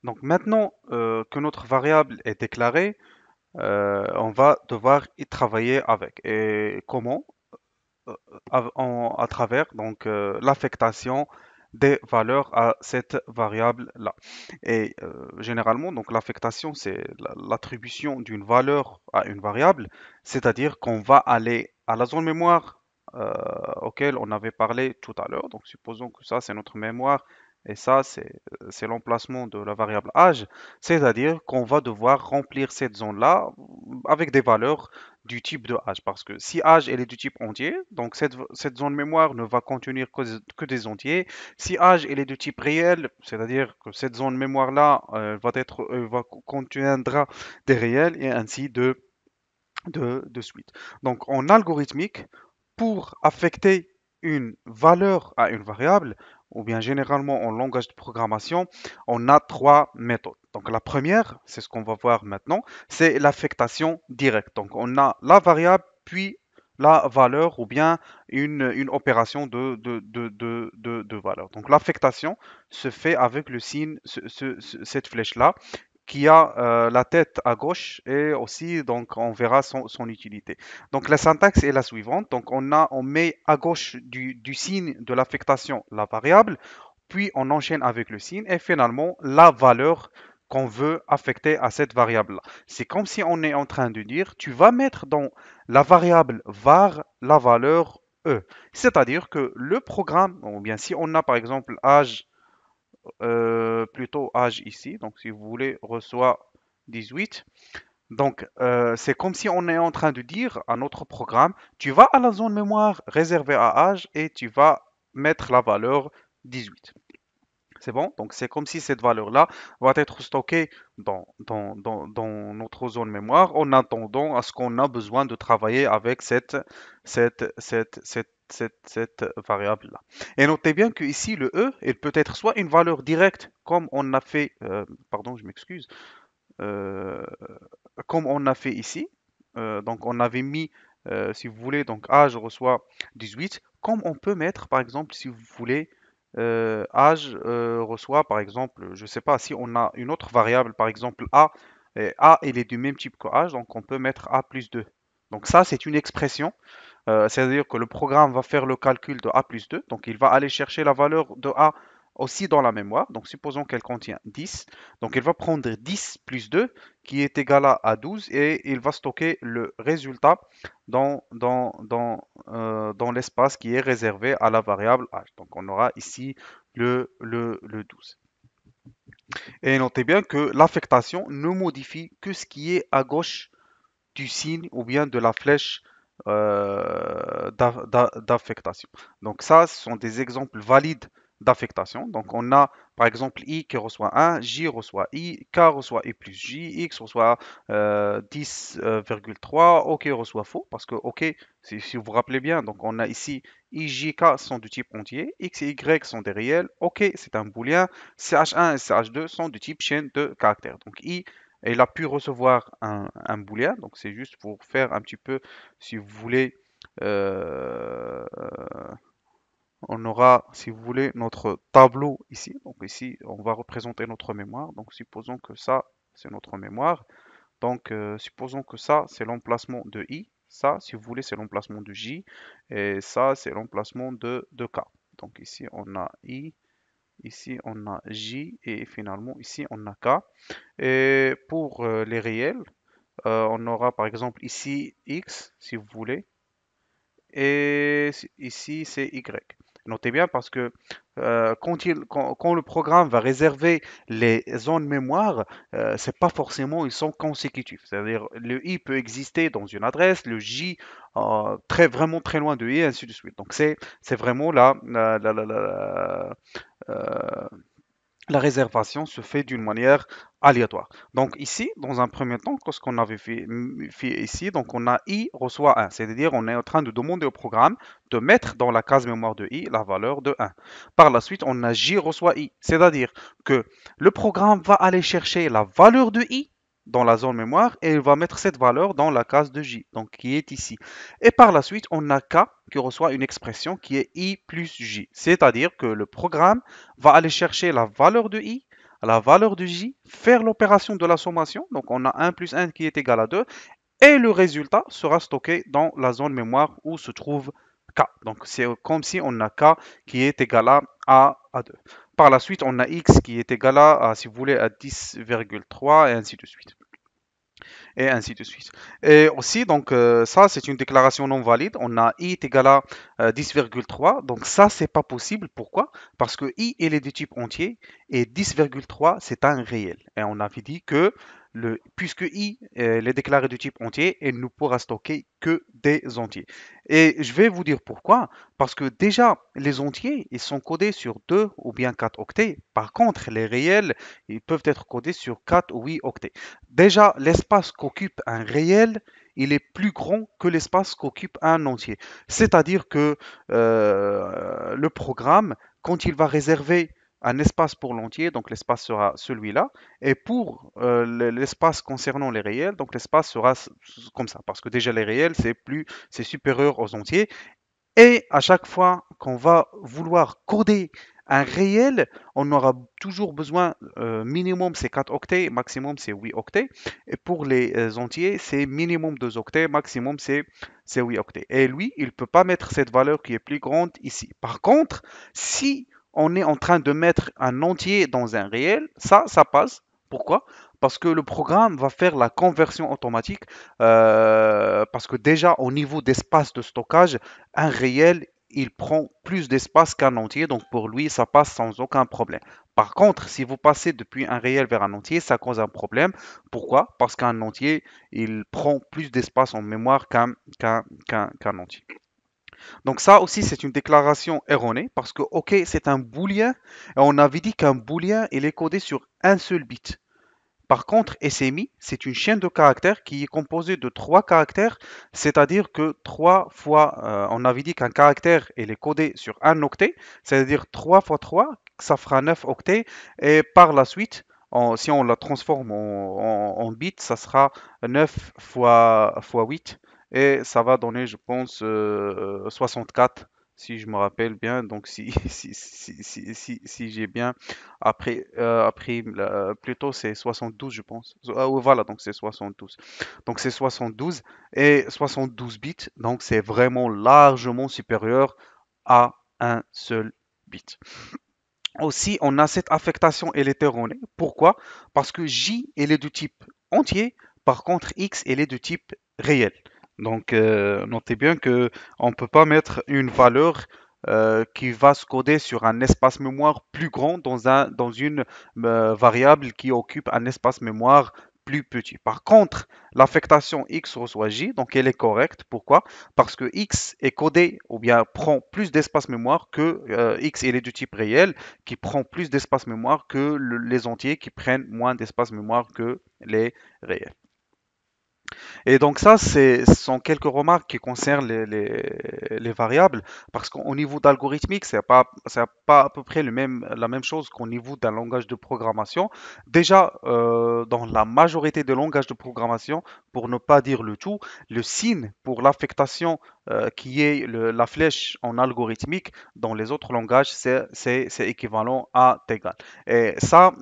Donc maintenant que notre variable est déclarée, on va devoir y travailler avec. Et comment? À travers donc l'affectation des valeurs à cette variable-là. Et généralement, donc l'affectation, c'est l'attribution d'une valeur à une variable, c'est-à-dire qu'on va aller à la zone mémoire auquel on avait parlé tout à l'heure. Donc supposons que ça, c'est notre mémoire. Et ça, c'est l'emplacement de la variable âge, c'est-à-dire qu'on va devoir remplir cette zone-là avec des valeurs du type de âge. Parce que si âge elle est du type entier, donc cette zone mémoire ne va contenir que des entiers. Si âge elle est de type réel, c'est-à-dire que cette zone mémoire-là contiendra des réels et ainsi de suite. Donc en algorithmique, pour affecter une valeur à une variable, ou bien généralement en langage de programmation, on a trois méthodes. Donc la première, c'est ce qu'on va voir maintenant, c'est l'affectation directe. Donc on a la variable, puis la valeur, ou bien une opération de valeur. Donc l'affectation se fait avec le signe, cette flèche-là, qui a la tête à gauche et aussi donc on verra son utilité. Donc la syntaxe est la suivante. Donc on met à gauche du signe de l'affectation la variable, puis on enchaîne avec le signe et finalement la valeur qu'on veut affecter à cette variable-là. C'est comme si on est en train de dire tu vas mettre dans la variable var la valeur e. C'est-à-dire que le programme, ou bien si on a par exemple âge plutôt âge ici. Donc, si vous voulez, reçoit 18. Donc, c'est comme si on est en train de dire à notre programme, tu vas à la zone mémoire réservée à âge et tu vas mettre la valeur 18. C'est bon? Donc, c'est comme si cette valeur-là va être stockée dans notre zone mémoire en attendant à ce qu'on a besoin de travailler avec cette variable-là. Et notez bien que ici, le E, il peut être soit une valeur directe, comme on a fait, pardon, je m'excuse, euh, comme on a fait ici. Donc, on avait mis, si vous voulez, donc âge reçoit 18, comme on peut mettre, par exemple, si vous voulez, âge reçoit, par exemple, je ne sais pas, si on a une autre variable, par exemple A, et A, il est du même type que âge, donc on peut mettre A plus 2. Donc ça, c'est une expression, c'est-à-dire que le programme va faire le calcul de A plus 2, donc il va aller chercher la valeur de A aussi dans la mémoire. Donc supposons qu'elle contient 10, donc il va prendre 10 plus 2 qui est égal à 12 et il va stocker le résultat dans l'espace qui est réservé à la variable âge. Donc on aura ici le 12. Et notez bien que l'affectation ne modifie que ce qui est à gauche du signe ou bien de la flèche d'affectation. Donc ça, ce sont des exemples valides d'affectation. Donc on a par exemple i qui reçoit 1, j reçoit i, k reçoit i plus j, x reçoit 10,3, ok reçoit faux, parce que ok, si vous vous rappelez bien, donc on a ici i, j, k sont du type entier, x et y sont des réels, ok c'est un booléen, ch1 et ch2 sont du type chaîne de caractères. Donc i et il a pu recevoir un booléen, donc c'est juste pour faire un petit peu, si vous voulez, euh, on aura, si vous voulez, notre tableau ici. Donc ici, on va représenter notre mémoire. Donc supposons que ça, c'est notre mémoire. Donc supposons que ça, c'est l'emplacement de i. Ça, si vous voulez, c'est l'emplacement de j. Et ça, c'est l'emplacement de k. Donc ici, on a i. Ici, on a j. Et finalement, ici, on a k. Et pour les réels, on aura par exemple ici X, si vous voulez, et ici c'est Y. Notez bien parce que quand le programme va réserver les zones mémoire, c'est pas forcément ils sont consécutifs. C'est-à-dire le I peut exister dans une adresse, le J vraiment très loin de I, et ainsi de suite. Donc c'est vraiment euh, la réservation se fait d'une manière aléatoire. Donc ici, dans un premier temps, ce qu'on avait fait ici, donc on a i reçoit 1, c'est-à-dire on est en train de demander au programme de mettre dans la case mémoire de i la valeur de 1. Par la suite, on a j reçoit i, c'est-à-dire que le programme va aller chercher la valeur de i dans la zone mémoire et il va mettre cette valeur dans la case de j, donc qui est ici. Et par la suite, on a k qui reçoit une expression qui est i plus j, c'est-à-dire que le programme va aller chercher la valeur de i la valeur de J, faire l'opération de la sommation. Donc on a 1 plus 1 qui est égal à 2. Et le résultat sera stocké dans la zone mémoire où se trouve K. Donc c'est comme si on a K qui est égal à 2. Par la suite, on a X qui est égal si vous voulez, à 10,3 et ainsi de suite et ainsi de suite. Et aussi, donc, ça, c'est une déclaration non valide. On a i est égal à 10,3. Donc, ça, c'est pas possible. Pourquoi? Parce que i, il est de type entier et 10,3, c'est un réel. Et on avait dit que puisque i est déclaré de type entier, il ne pourra stocker que des entiers. Et je vais vous dire pourquoi. Parce que déjà, les entiers, ils sont codés sur 2 ou bien 4 octets. Par contre, les réels, ils peuvent être codés sur 4 ou 8 octets. Déjà, l'espace qu'occupe un réel, il est plus grand que l'espace qu'occupe un entier. C'est-à-dire que le programme, quand il va réserver un espace pour l'entier, donc l'espace sera celui-là, et pour l'espace concernant les réels, donc l'espace sera comme ça, parce que déjà les réels, c'est supérieur aux entiers, et à chaque fois qu'on va vouloir coder un réel, on aura toujours besoin, minimum c'est 4 octets, maximum c'est 8 octets. Et pour les entiers, c'est minimum 2 octets, maximum c'est 8 octets. Et lui, il ne peut pas mettre cette valeur qui est plus grande ici. Par contre, si on est en train de mettre un entier dans un réel, ça passe. Pourquoi? Parce que le programme va faire la conversion automatique, parce que déjà au niveau d'espace de stockage, un réel, il prend plus d'espace qu'un entier, donc pour lui, ça passe sans aucun problème. Par contre, si vous passez depuis un réel vers un entier, ça cause un problème. Pourquoi? Parce qu'un entier, il prend plus d'espace en mémoire qu'un entier. Donc ça aussi, c'est une déclaration erronée, parce que, ok, c'est un booléen, et on avait dit qu'un booléen, il est codé sur un seul bit. Par contre, SMI, c'est une chaîne de caractères qui est composée de 3 caractères, c'est-à-dire que 3 fois, on avait dit qu'un caractère il est codé sur un octet, c'est-à-dire 3 fois 3, ça fera 9 octets, et par la suite, si on la transforme en bits, ça sera 9 fois 8, et ça va donner, je pense, 64, si je me rappelle bien. Donc, si j'ai bien appris, plutôt c'est 72, je pense. Ah, oui, voilà, donc c'est 72. Donc c'est 72 et 72 bits, donc c'est vraiment largement supérieur à un seul bit. Aussi, on a cette affectation, elle est erronée. Pourquoi? Parce que J, elle est de type entier, par contre X, elle est de type réel. Donc, notez bien que on ne peut pas mettre une valeur qui va se coder sur un espace mémoire plus grand dans une variable qui occupe un espace mémoire plus petit. Par contre, l'affectation X reçoit J, donc elle est correcte. Pourquoi? Parce que X est codé ou bien prend plus d'espace mémoire que X, il est du type réel qui prend plus d'espace mémoire que les entiers qui prennent moins d'espace mémoire que les réels. Et donc ça, ce sont quelques remarques qui concernent les variables, parce qu'au niveau d'algorithmique, c'est pas à peu près la même chose qu'au niveau d'un langage de programmation. Déjà, dans la majorité des langages de programmation, pour ne pas dire le tout, le signe pour l'affectation qui est la flèche en algorithmique, dans les autres langages, c'est équivalent à égal. Et ça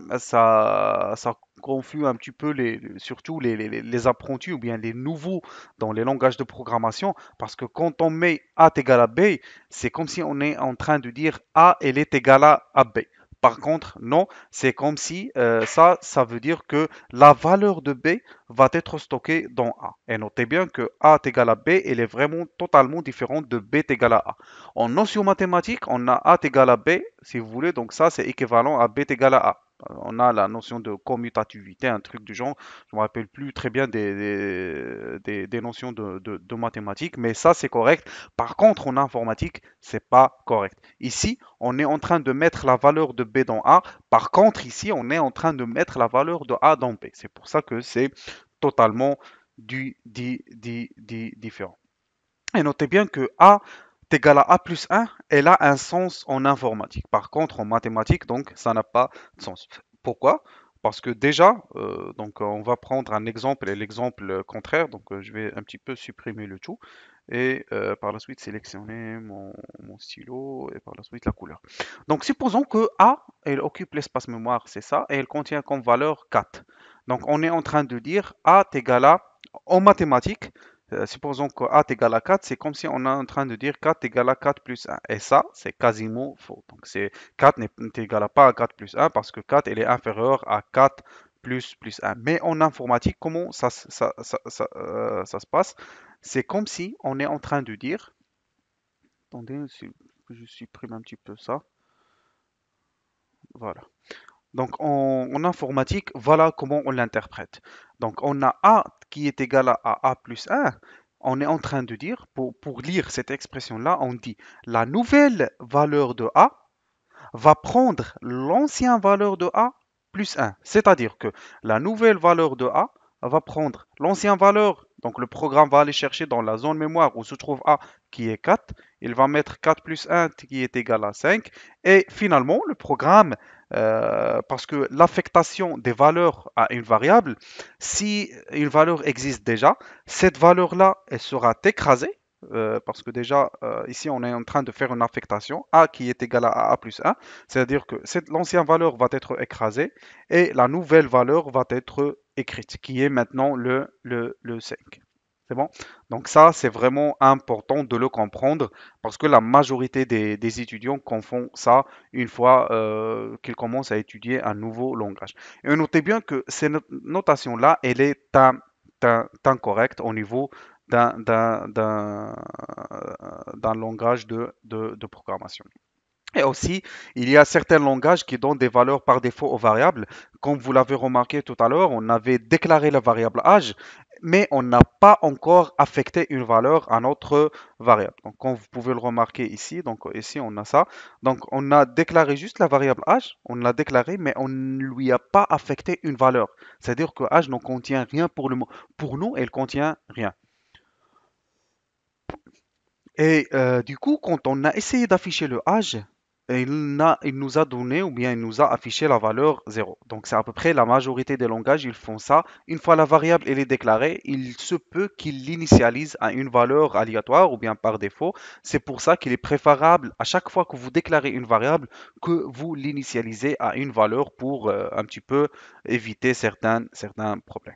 confus un petit peu surtout les apprentis ou bien les nouveaux dans les langages de programmation, parce que quand on met A égale à B, c'est comme si on est en train de dire A elle est égale à B. Par contre, non, c'est comme si ça veut dire que la valeur de B va être stockée dans A. Et notez bien que A est égal à B, elle est vraiment totalement différente de B est égal à A. En notion mathématique, on a A est égal à B, si vous voulez, donc ça c'est équivalent à B est égal à A. On a la notion de commutativité, un truc du genre. Je ne me rappelle plus très bien des notions de mathématiques, mais ça c'est correct. Par contre, en informatique, c'est pas correct. Ici, on est en train de mettre la valeur de B dans A. Par contre, ici, on est en train de mettre la valeur de A dans B. C'est pour ça que c'est totalement différent. Et notez bien que A est égal à A plus 1, elle a un sens en informatique. Par contre, en mathématiques, donc, ça n'a pas de sens. Pourquoi? Parce que déjà, on va prendre un exemple et l'exemple contraire. Donc, je vais un petit peu supprimer le tout et par la suite sélectionner mon stylo et par la suite la couleur. Donc, supposons que A, elle occupe l'espace mémoire, c'est ça, et elle contient comme valeur 4. Donc, on est en train de dire A est égal à, en mathématiques, supposons que A est égal à 4, c'est comme si on est en train de dire 4 est égal à 4 plus 1. Et ça, c'est quasiment faux. Donc, 4 n'est égal à pas à 4 plus 1 parce que 4 elle est inférieure à 4 plus 1. Mais en informatique, comment ça se passe? C'est comme si on est en train de dire, attendez, je supprime un petit peu ça. Voilà. Donc en informatique, voilà comment on l'interprète. Donc on a A qui est égal à A plus 1. On est en train de dire, pour lire cette expression-là, on dit la nouvelle valeur de A va prendre l'ancienne valeur de A plus 1. C'est-à-dire que la nouvelle valeur de A va prendre l'ancienne valeur. Donc le programme va aller chercher dans la zone mémoire où se trouve A qui est 4. Il va mettre 4 plus 1 qui est égal à 5. Et finalement, le programme, parce que l'affectation des valeurs à une variable, si une valeur existe déjà, cette valeur-là, elle sera écrasée parce que déjà, ici, on est en train de faire une affectation, A qui est égal à A plus 1, c'est-à-dire que l'ancienne valeur va être écrasée et la nouvelle valeur va être écrite, qui est maintenant le 5. C'est bon? Donc ça, c'est vraiment important de le comprendre parce que la majorité des étudiants confondent ça une fois qu'ils commencent à étudier un nouveau langage. Et notez bien que cette notation-là, elle est incorrecte au niveau d'un langage de programmation. Et aussi, il y a certains langages qui donnent des valeurs par défaut aux variables. Comme vous l'avez remarqué tout à l'heure, on avait déclaré la variable âge, mais on n'a pas encore affecté une valeur à notre variable. Donc, comme vous pouvez le remarquer ici, donc ici on a ça. Donc, on a déclaré juste la variable âge, on l'a déclaré, mais on ne lui a pas affecté une valeur. C'est-à-dire que âge ne contient rien pour nous, elle contient rien. Et du coup, quand on a essayé d'afficher le âge, il nous a donné ou bien il nous a affiché la valeur 0. Donc c'est à peu près la majorité des langages, ils font ça. Une fois la variable elle est déclarée, il se peut qu'il l'initialise à une valeur aléatoire ou bien par défaut. C'est pour ça qu'il est préférable à chaque fois que vous déclarez une variable que vous l'initialisez à une valeur pour un petit peu éviter certains problèmes.